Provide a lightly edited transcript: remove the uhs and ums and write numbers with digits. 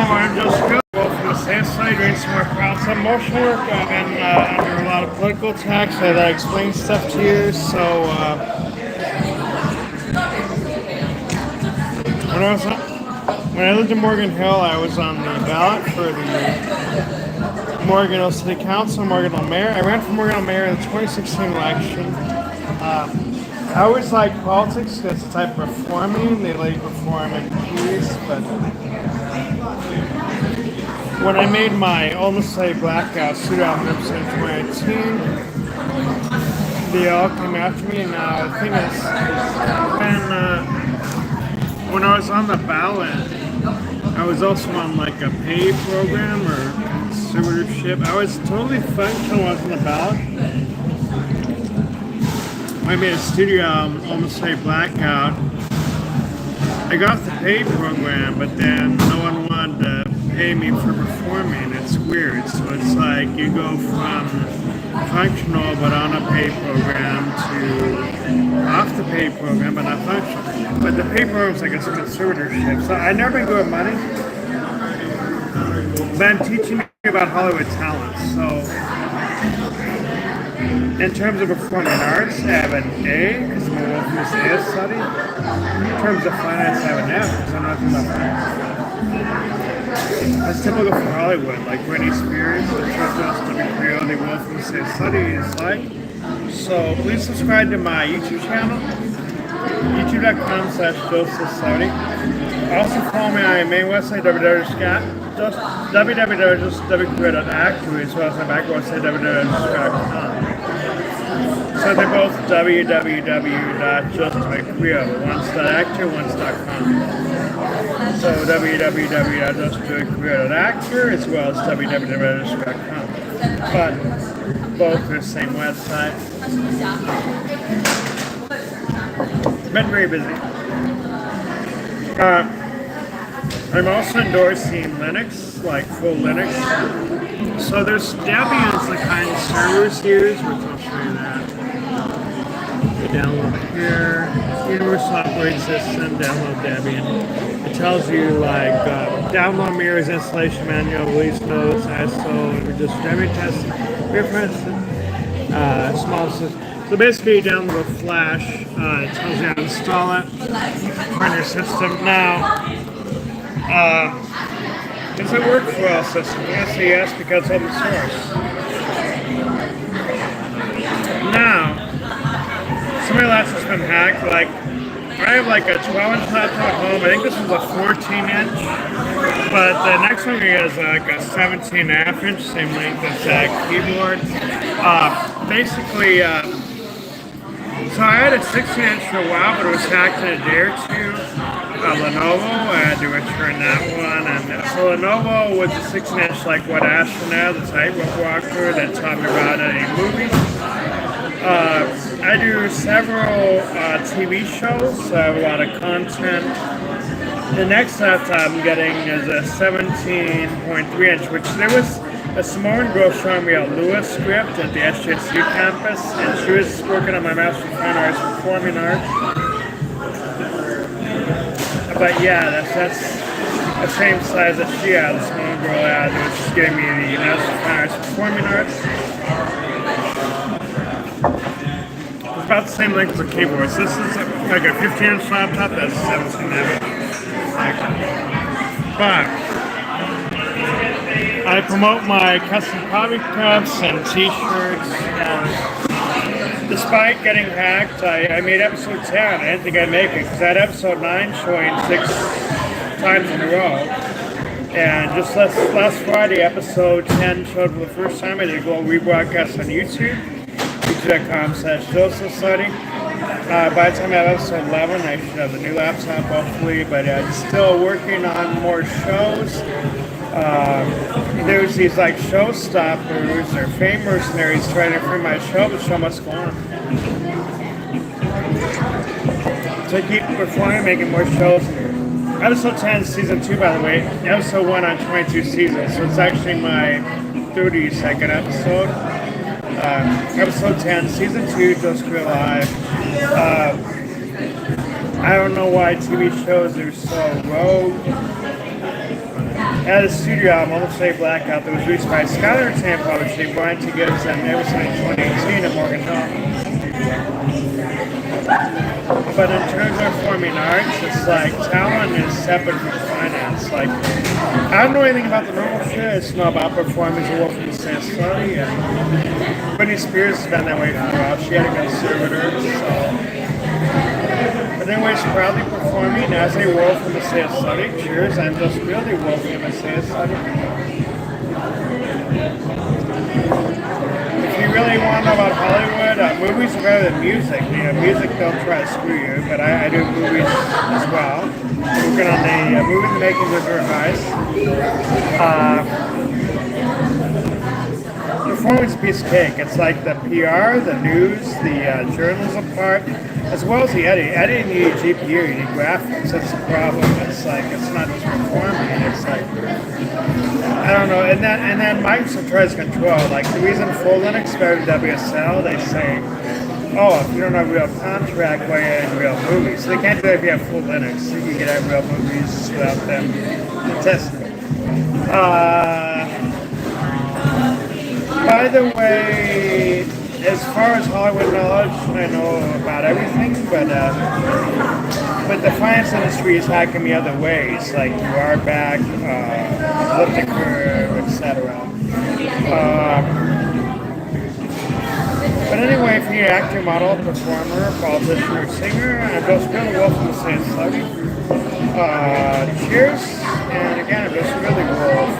I'm just good. Well, from the sales side, doing some work around some motion work. I've been under a lot of political attacks. I explain stuff to you. So when I lived in Morgan Hill, I was on the ballot for the Morgan Hill City Council, Morgan Hill Mayor. I ran for Morgan Hill Mayor in the 2016 election. I always like politics because it's type of performing. They let you perform in peace, but when I made my Almost Say Blackout studio album in 2019, they all came after me. And the thing is, when I was on the ballot, I was also on like a pay program or conservatorship. I was totally functional when I was on the ballot. I made a studio album, Almost Say Blackout. I got off the pay program, but then no one wanted to pay me for performing. It's weird. So it's like you go from functional but on a pay program to off the pay program but not functional. But the pay program is like a conservatorship. So I've never been good with money, but I'm teaching you about Hollywood talent. So in terms of performing arts, I have an A because I'm a Wolfman's A study. In terms of finance, I have an F because I'm not doing about finance. That's typical for Hollywood, like Britney Spears, the Church Carrillo, the Wolfman's A studies like. So please subscribe to my YouTube channel, youtube.com/josephwcarrillo. Also follow me on my main website, www.josephwcarrillo.actu, as well as my back website, www.josephwcarrillo.com. So they're both www.josephwcarrillo, one's.actor, one's.com. So www.josephwcarrillo.actor as well as www.josephwcarrillo.com. But both are the same website. Been very busy. I'm also endorsing Linux, like full Linux. So there's Debian is the kind of servers used, which I'll show you that. You download here, Universal Operating System, download Debian. It tells you like download mirrors, installation manual, release notes, ISO, and just Debian testing, reference, small system. So basically you download Flash, it tells you how to install it on your system. Now, does it work for all systems? Yes, yes, because it's open source. Now, somebody else has been hacked. Like, I have like a 12-inch laptop at home. I think this is a 14-inch, but the next one we get is like a 17.5-inch, same length as that keyboard. Basically, so I had a 16-inch for a while, but it was hacked in a day or two. Lenovo, I had to return that one. And so Lenovo was a 16-inch, like what Astronaut, the tightrope walker that taught me about a movie. I do several TV shows, so I have a lot of content. The next laptop I'm getting is a 17.3-inch, which there was a Samoan girl showing me a Lewis script at the SJSU campus, and she was working on my Master of Fine Arts Performing Arts. But yeah, that's the same size that she had, the Samoan girl had, which is giving me the Master of Fine Arts Performing Arts. It's about the same length as a keyboard. So this is like a 15-inch laptop, that's 17-inch. But I promote my custom comic cups and t-shirts. Despite getting hacked, I made episode 10. I didn't think I'd make it because I had episode 9 showing 6 times in a row. And just last Friday, episode 10 showed for the first time. I did a global rebroadcast on YouTube, youtube.com/Joseph Study. By the time I have episode 11, I should have the new laptop, hopefully. But still working on more shows. There's these like showstoppers or fame mercenaries trying to free my show, but show must go on. So I keep performing, making more shows. Episode 10, season 2, by the way. Episode 1 on 22 seasons, so it's actually my 32nd episode. Episode 10, season 2, Joseph Live. I don't know why TV shows are so rogue. I had a studio album, Almost Say Blackout, that was released by Skylar Entertainment Publishing, Brian T. Gibbs, and it was in 2018 at Morgan Hill. But in terms of performing arts, it's like talent is separate from finance. Like, I don't know anything about the normal shit. I just know about performance of Wolf in the Sand Study, and Britney Spears has been that way for a while. She had a conservator, so. But anyways, proudly performing as a wolf in the Sand Study. Cheers, I'm just really wolf in the Sand Study. If you really want to know about Hollywood, movies are better than music. Music don't try to screw you, but I do movies as well. Working on the movie The Making of Her Eyes. Performance is a piece of cake. It's like the PR, the news, the journalism part, as well as the editing. Editing, you need GPU, you need graphics. That's the problem. It's like, it's not just performing. It's like, I don't know. And then Microsoft tries to control. Like the reason full Linux is better than WSL, they say, oh, if you don't have real contract, why you have real movies? So they can't do it if you have full Linux. You can have real movies without them testing. By the way, as far as Hollywood knowledge, I know about everything, but the finance industry is hacking me other ways, like you are back, flip the curve, etc. But anyway, if you need an actor, model, performer, politician, or singer, I'm just really welcome to say Sluggy. Cheers, and again, I'm just really wolf.